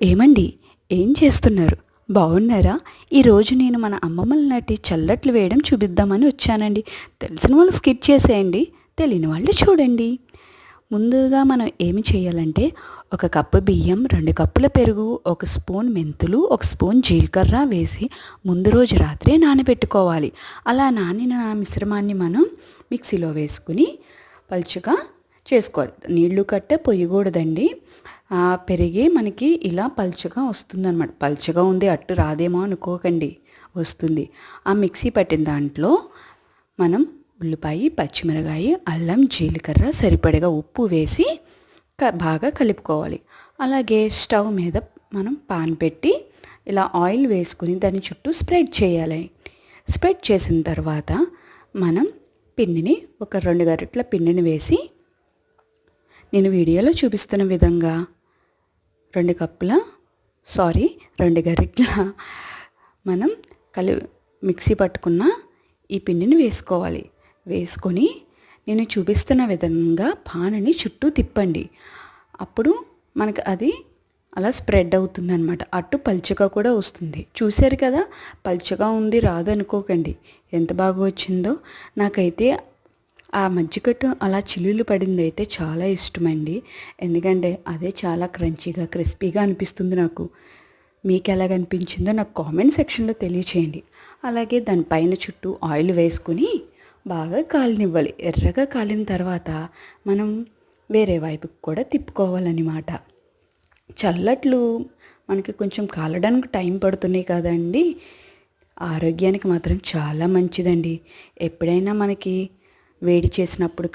ఏమండి, ఏం చేస్తున్నారు? బాగున్నారా? ఈరోజు నేను మన అమ్మమ్మల నాటి చల్లట్లు వేయడం చూపిద్దామని వచ్చానండి. తెలిసిన వాళ్ళు స్కిప్ చేసేయండి, తెలియని వాళ్ళు చూడండి. ముందుగా మనం ఏమి చేయాలంటే, ఒక కప్పు బియ్యం, 2 కప్పుల పెరుగు, 1 స్పూన్ మెంతులు, 1 స్పూన్ జీలకర్ర వేసి ముందు రోజు రాత్రే నానబెట్టుకోవాలి. అలా నానిన మిశ్రమాన్ని మనం మిక్సీలో వేసుకుని పలుచగా చేసుకోవాలి. నీళ్లు కట్టే పొయ్యకూడదండి. పెరిగి మనకి ఇలా పలుచగా వస్తుందన్నమాట. పలుచగా ఉంది అట్టు రాదేమో అనుకోకండి, వస్తుంది. ఆ మిక్సీ పట్టిన దాంట్లో మనం ఉల్లిపాయ, పచ్చిమిరకాయ, అల్లం, జీలకర్ర, సరిపడగా ఉప్పు వేసి బాగా కలుపుకోవాలి. అలాగే స్టవ్ మీద మనం పాన్ పెట్టి ఇలా ఆయిల్ వేసుకుని దాని చుట్టూ స్ప్రెడ్ చేయాలి. స్ప్రెడ్ చేసిన తర్వాత మనం పిండిని ఒక 2 గరిటెల పిండిని వేసి, నేను వీడియోలో చూపిస్తున్న విధంగా 2 గరిటెల మనం మిక్సీ పట్టుకున్న ఈ పిండిని వేసుకోవాలి. వేసుకొని నేను చూపిస్తున్న విధంగా పానుని చుట్టూ తిప్పండి. అప్పుడు మనకు అది అలా స్ప్రెడ్ అవుతుందన్నమాట. అట్టు పలుచగా కూడా వస్తుంది. చూశారు కదా, పలుచగా ఉంది రాదనుకోకండి, ఎంత బాగా వచ్చిందో. నాకైతే ఆ మజ్జిగట్టు అలా చిల్లులు పడింది అయితే చాలా ఇష్టమండి. ఎందుకంటే అదే చాలా క్రంచీగా, క్రిస్పీగా అనిపిస్తుంది నాకు. మీకు ఎలాగనిపించిందో నాకు కామెంట్ సెక్షన్లో తెలియచేయండి. అలాగే దానిపైన చుట్టూ ఆయిల్ వేసుకుని బాగా కాలనివ్వాలి. ఎర్రగా కాలిన తర్వాత మనం వేరే వైపుకి కూడా తిప్పుకోవాలన్నమాట. చల్లట్లు మనకి కొంచెం కాలడానికి టైం పడుతున్నాయి కదండి. ఆరోగ్యానికి మాత్రం చాలా మంచిదండి. ఎప్పుడైనా మనకి వేడి చేసినప్పుడు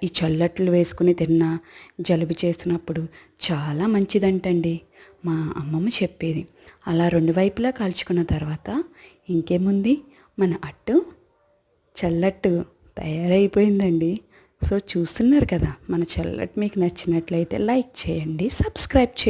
ఈ చల్లట్లు వేసుకుని తిన్నా, జలుబు చేసినప్పుడు చాలా మంచిదంటండి మా అమ్మమ్మ చెప్పేది. అలా 2 వైపులా కాల్చుకున్న తర్వాత ఇంకేముంది, మన అట్టు చల్లట్టు తయారైపోయిందండి. సో చూస్తున్నారు కదా, మన చల్లట్టు మీకు నచ్చినట్లయితే లైక్ చేయండి, సబ్స్క్రైబ్ చేయండి.